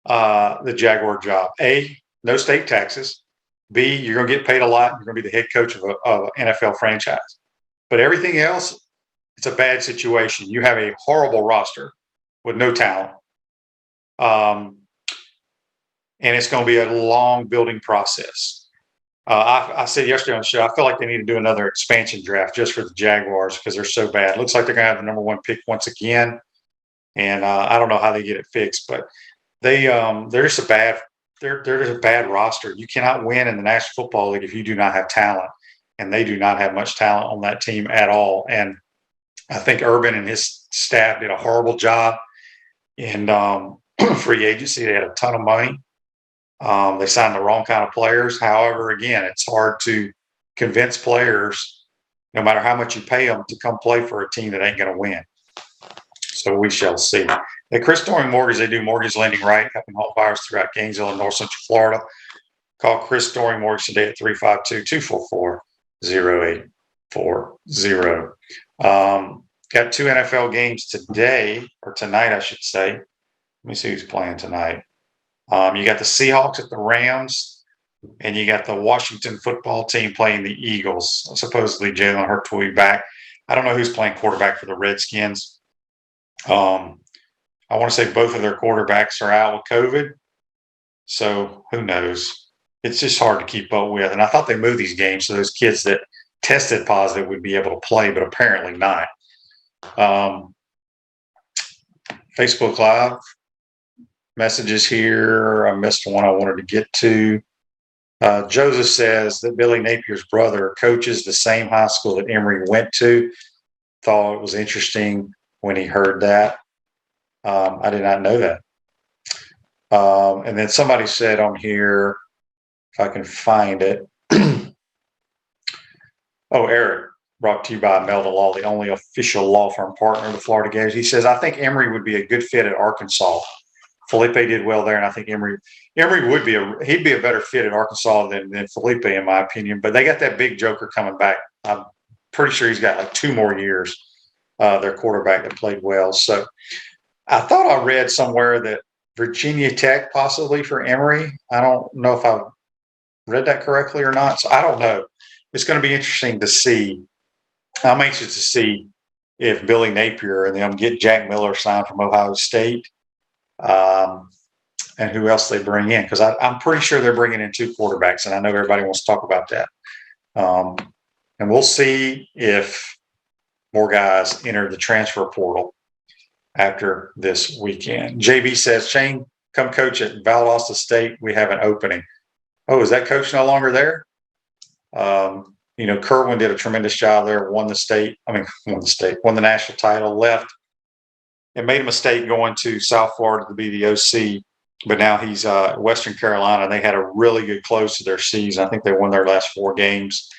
the Jaguar job. A, no state taxes. B, you're going to get paid a lot. You're going to be the head coach of an NFL franchise. But everything else, it's a bad situation. You have a horrible roster. with no talent. And it's going to be a long building process. I said yesterday on the show, I feel like they need to do another expansion draft just for the Jaguars because they're so bad. Looks like they're going to have the number one pick once again. And I don't know how they get it fixed, but they're just they're just a bad roster. You cannot win in the National Football League if you do not have talent, and they do not have much talent on that team at all. And I think Urban and his staff did a horrible job in free agency. They had a ton of money. They signed the wrong kind of players. However, again, it's hard to convince players, no matter how much you pay them, to come play for a team that ain't going to win. So we shall see. At Chris Doring Mortgage, they do mortgage lending right, helping home buyers throughout Gainesville and North Central Florida. Call Chris Doring Mortgage today at 352-244-0840. Got 2 NFL games today, or tonight, I should say. Let me see who's playing tonight. You got the Seahawks at the Rams, and you got the Washington football team playing the Eagles. Supposedly Jalen Hurts will be back. I don't know who's playing quarterback for the Redskins. I want to say both of their quarterbacks are out with COVID. So who knows? It's just hard to keep up with. And I thought they moved these games so those kids that tested positive would be able to play, but apparently not. Facebook Live messages here. I missed one I wanted to get to. Joseph says that Billy Napier's brother coaches the same high school that Emory went to. Thought it was interesting when he heard that. I did not know that. And then somebody said on here, if I can find it. Oh, Eric, brought to you by Melda Law, the only official law firm partner of the Florida Gators. He says, I think Emory would be a good fit at Arkansas. Felipe did well there, and I think Emory would be he'd be a better fit at Arkansas than Felipe, in my opinion. But they got that big joker coming back. I'm pretty sure he's got like 2 more years. Their quarterback that played well. So I thought I read somewhere that Virginia Tech possibly for Emory. I don't know if I read that correctly or not. So I don't know. It's going to be interesting to see. I'm anxious to see if Billy Napier and them get Jack Miller signed from Ohio State, and who else they bring in. Because I'm pretty sure they're bringing in 2 quarterbacks, and I know everybody wants to talk about that. And we'll see if more guys enter the transfer portal after this weekend. JB says, Shane, come coach at Valdosta State. We have an opening. Oh, is that coach no longer there? Kerwin did a tremendous job there, won the national title, left and made a mistake going to South Florida to be the OC. But now he's Western Carolina. They had a really good close to their season. I think they won their last 4 games.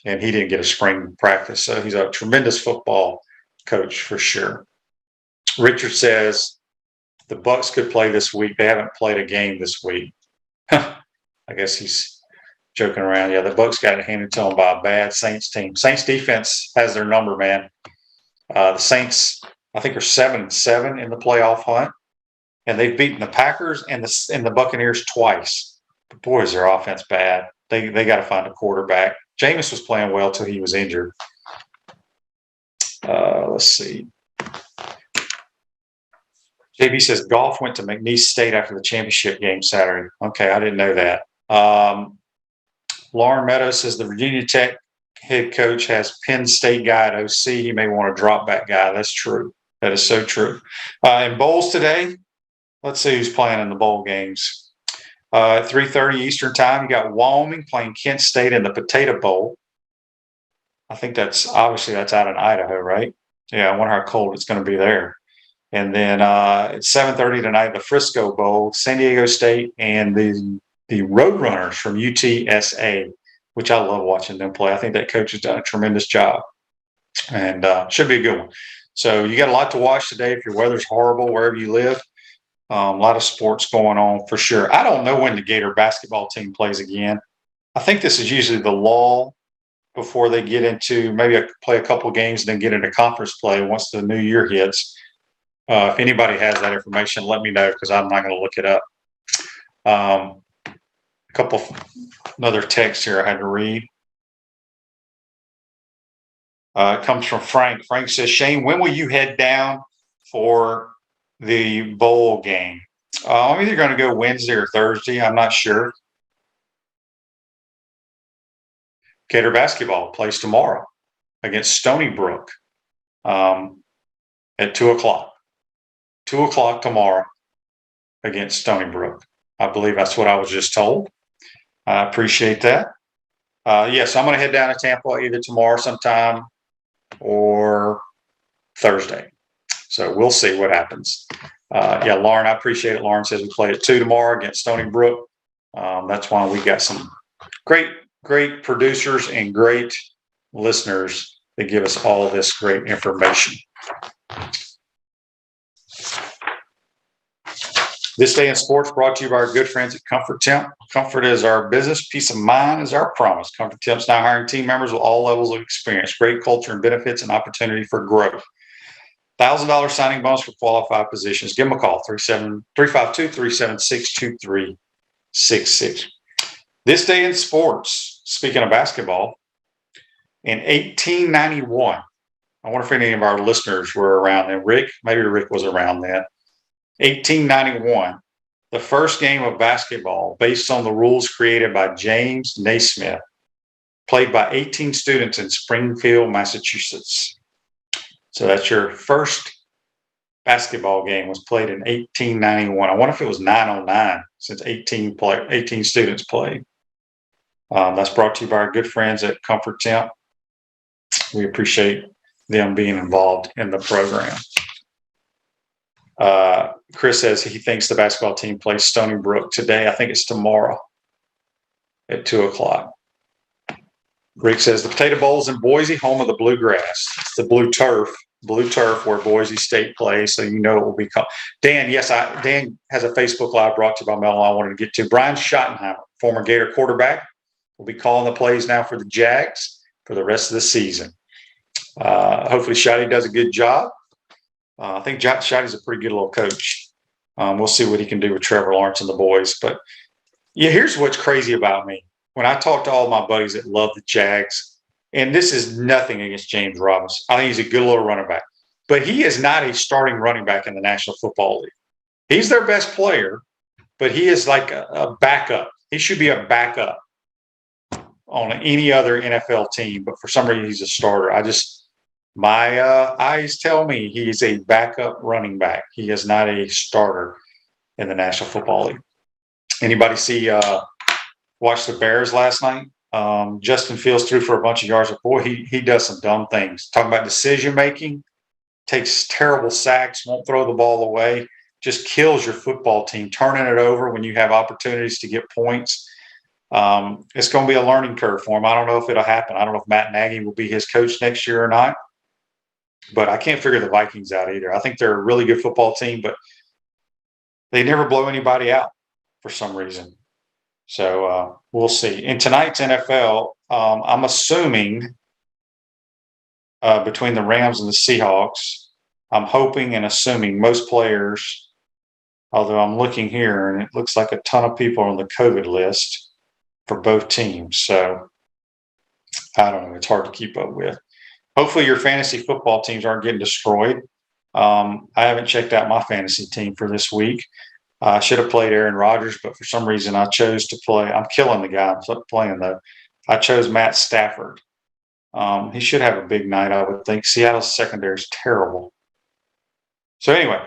And he didn't get a spring practice. So he's a tremendous football coach for sure. Richard says the Bucs could play this week. They haven't played a game this week. I guess he's joking around. Yeah, the Bucs got it handed to them by a bad Saints team. Saints defense has their number, man. The Saints, I think, are 7-7 in the playoff hunt, and they've beaten the Packers and the Buccaneers twice. But boy, is their offense bad. They got to find a quarterback. Jameis was playing well till he was injured. Let's see. JB says golf went to McNeese State after the championship game Saturday. Okay, I didn't know that. Lauren Meadows says the Virginia Tech head coach has Penn State guy at OC. He may want a drop back guy. That's true. That is so true. In bowls today, let's see who's playing in the bowl games. At 3:30 Eastern time, you got Wyoming playing Kent State in the Potato Bowl. I think that's out in Idaho, right? Yeah, I wonder how cold it's going to be there. And then at 7:30 tonight, the Frisco Bowl, San Diego State and the Roadrunners from UTSA, which I love watching them play. I think that coach has done a tremendous job, and should be a good one. So you got a lot to watch today. If your weather's horrible wherever you live, a lot of sports going on for sure. I don't know when the Gator basketball team plays again. I think this is usually the lull before they get into maybe play a couple of games and then get into conference play once the new year hits. If anybody has that information, let me know because I'm not going to look it up. Another text here I had to read. It comes from Frank. Frank says, Shane, when will you head down for the bowl game. I'm either going to go Wednesday or Thursday. I'm not sure. Gator basketball plays tomorrow against Stony Brook at 2 o'clock. 2 o'clock tomorrow against Stony Brook. I believe that's what I was just told. I appreciate that. Yes, I'm going to head down to Tampa either tomorrow sometime or Thursday. So we'll see what happens. Lauren, I appreciate it. Lauren says we play at 2 tomorrow against Stony Brook. That's why we got some great producers and great listeners that give us all this great information. This Day in Sports brought to you by our good friends at Comfort Temp. Comfort is our business. Peace of mind is our promise. Comfort Temp's now hiring team members with all levels of experience, great culture and benefits, and opportunity for growth. $1,000 signing bonus for qualified positions. Give them a call, 352-376-2366. This Day in Sports, speaking of basketball, in 1891, I wonder if any of our listeners were around then. Maybe Rick was around then. 1891, the first game of basketball based on the rules created by James Naismith, played by 18 students in Springfield, Massachusetts. So that's your first basketball game was played in 1891. I wonder if it was 909 since 18 students played. That's brought to you by our good friends at Comfort Temp. We appreciate them being involved in the program. Chris says he thinks the basketball team plays Stony Brook today. I think it's tomorrow at 2 o'clock. Rick says the Potato Bowl's in Boise, home of the Bluegrass. It's the blue turf where Boise State plays, so you know it will be called. Dan, yes, Dan has a Facebook Live brought to you by Mel I wanted to get to. Brian Schottenheimer, former Gator quarterback, will be calling the plays now for the Jags for the rest of the season. Hopefully Shotty does a good job. I think Shotty's a pretty good little coach. We'll see what he can do with Trevor Lawrence and the boys. But yeah, here's what's crazy about me. When I talk to all my buddies that love the Jags, and this is nothing against James Robinson. I think he's a good little running back. But he is not a starting running back in the National Football League. He's their best player, but he is like a backup. He should be a backup on any other NFL team. But for some reason, he's a starter. My eyes tell me he's a backup running back. He is not a starter in the National Football League. Anybody watch the Bears last night? Justin Fields threw for a bunch of yards. Boy, he does some dumb things. Talking about decision-making, takes terrible sacks, won't throw the ball away, just kills your football team, turning it over when you have opportunities to get points. It's going to be a learning curve for him. I don't know if it'll happen. I don't know if Matt Nagy will be his coach next year or not. But I can't figure the Vikings out either. I think they're a really good football team, but they never blow anybody out for some reason. So we'll see. In tonight's NFL, I'm assuming between the Rams and the Seahawks, I'm hoping and assuming most players, although I'm looking here and it looks like a ton of people are on the COVID list for both teams. So I don't know. It's hard to keep up with. Hopefully your fantasy football teams aren't getting destroyed. I haven't checked out my fantasy team for this week. I should have played Aaron Rodgers, but for some reason I chose to play. I'm killing the guy I'm playing, though. I chose Matt Stafford. He should have a big night, I would think. Seattle's secondary is terrible. So anyway,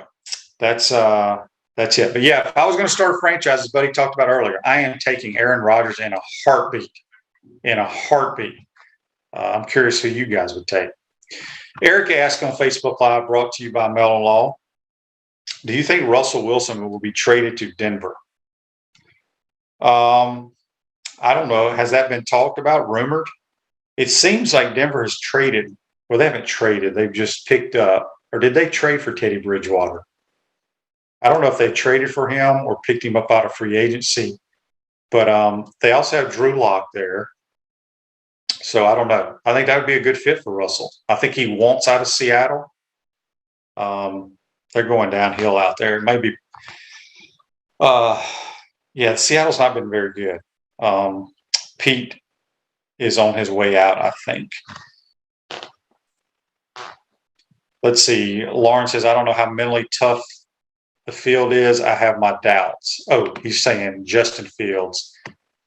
that's it. But yeah, if I was going to start a franchise, as Buddy talked about earlier, I am taking Aaron Rodgers in a heartbeat. I'm curious who you guys would take. Eric asked on Facebook Live, brought to you by Mellon Law, do you think Russell Wilson will be traded to Denver? I don't know. Has that been talked about, rumored? It seems like Denver has traded. Well, they haven't traded. They've just picked up. Or did they trade for Teddy Bridgewater? I don't know if they traded for him or picked him up out of free agency. But they also have Drew Lock there. So I don't know. I think that would be a good fit for Russell. I think he wants out of Seattle. They're going downhill out there. Maybe, Seattle's not been very good. Pete is on his way out, I think. Let's see. Lauren says, I don't know how mentally tough the field is. I have my doubts. Oh, he's saying Justin Fields.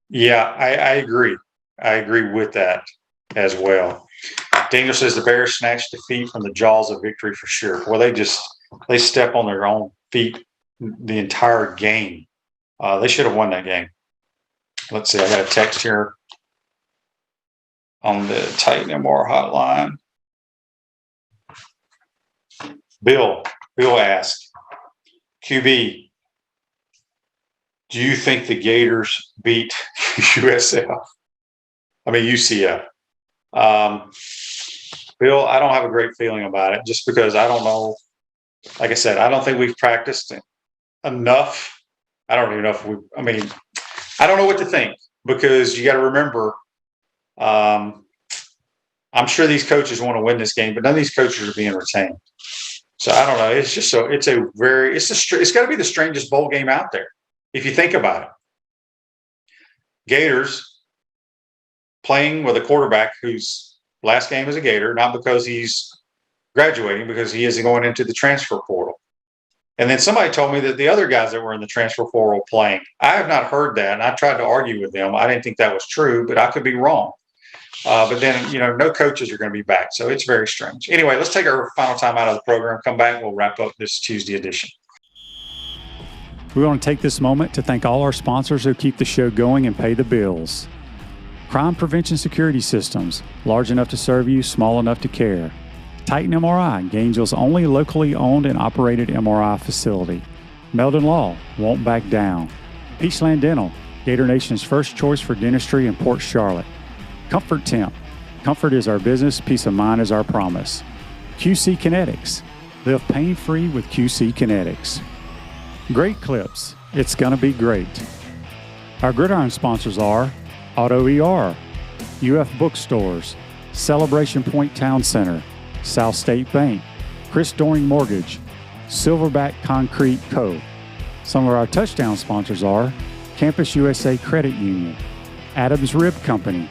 Yeah, I agree. I agree with that as well. Daniel says the Bears snatched defeat from the jaws of victory for sure. Well, they step on their own feet the entire game. They should have won that game. Let's see. I got a text here on the Titan MR hotline. Bill asked, QB, do you think the Gators beat UCF? Bill, I don't have a great feeling about it just because I don't know. Like I said, I don't think we've practiced enough. I don't even know if I don't know what to think because you got to remember, I'm sure these coaches want to win this game, but none of these coaches are being retained. So I don't know. It's just it's got to be the strangest bowl game out there. If you think about it, Gators playing with a quarterback whose last game is a Gator, not because he's graduating, because he isn't going into the transfer portal. And then somebody told me that the other guys that were in the transfer portal playing, I have not heard that. And I tried to argue with them. I didn't think that was true, but I could be wrong. But then, no coaches are going to be back. So it's very strange. Anyway, let's take our final time out of the program, come back, we'll wrap up this Tuesday edition. We want to take this moment to thank all our sponsors who keep the show going and pay the bills. Crime Prevention Security Systems, large enough to serve you, small enough to care. Titan MRI, Gainesville's only locally owned and operated MRI facility. Meldon Law, won't back down. Peachland Dental, Gator Nation's first choice for dentistry in Port Charlotte. Comfort Temp, comfort is our business, peace of mind is our promise. QC Kinetics, live pain-free with QC Kinetics. Great Clips, it's gonna be great. Our Gridiron sponsors are Auto ER, UF Bookstores, Celebration Point Town Center, South State Bank, Chris Doring Mortgage, Silverback Concrete Co. Some of our touchdown sponsors are Campus USA Credit Union, Adams Rib Company,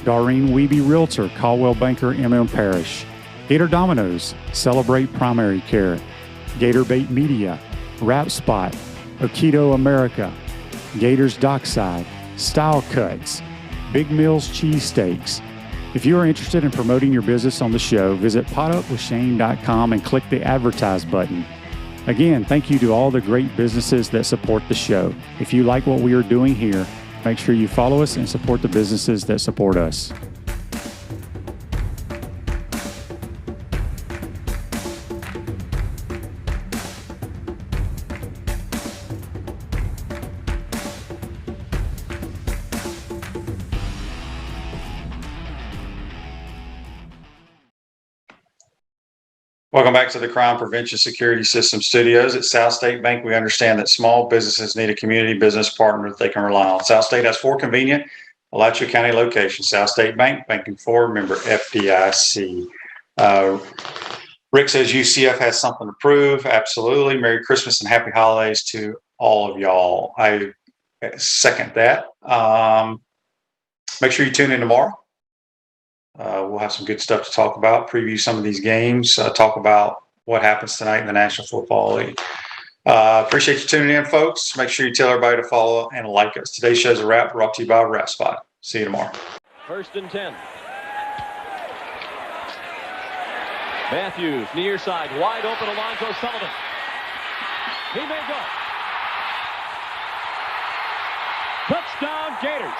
Doreen Wiebe Realtor, Caldwell Banker, MM Parish, Gator Dominoes, Celebrate Primary Care, Gator Bait Media, Wrap Spot, Aikido America, Gators Dockside, Style Cuts, Big Mills Cheesesteaks. If you are interested in promoting your business on the show, visit potupwithshane.com and click the advertise button. Again, thank you to all the great businesses that support the show. If you like what we are doing here, make sure you follow us and support the businesses that support us. Welcome back to the Crime Prevention Security System Studios at South State Bank. We understand that small businesses need a community business partner that they can rely on. South State has 4 convenient Alachua County locations. South State Bank, banking for member FDIC. Rick says UCF has something to prove. Absolutely. Merry Christmas and happy holidays to all of y'all. I second that. Make sure you tune in tomorrow. We'll have some good stuff to talk about, preview some of these games, talk about what happens tonight in the National Football League. Appreciate you tuning in, folks. Make sure you tell everybody to follow and like us. Today's show's a wrap, brought to you by Wrap Spot. See you tomorrow. 1st and 10. Matthews, near side, wide open, Alonzo Sullivan. He may go. Touchdown, Gators.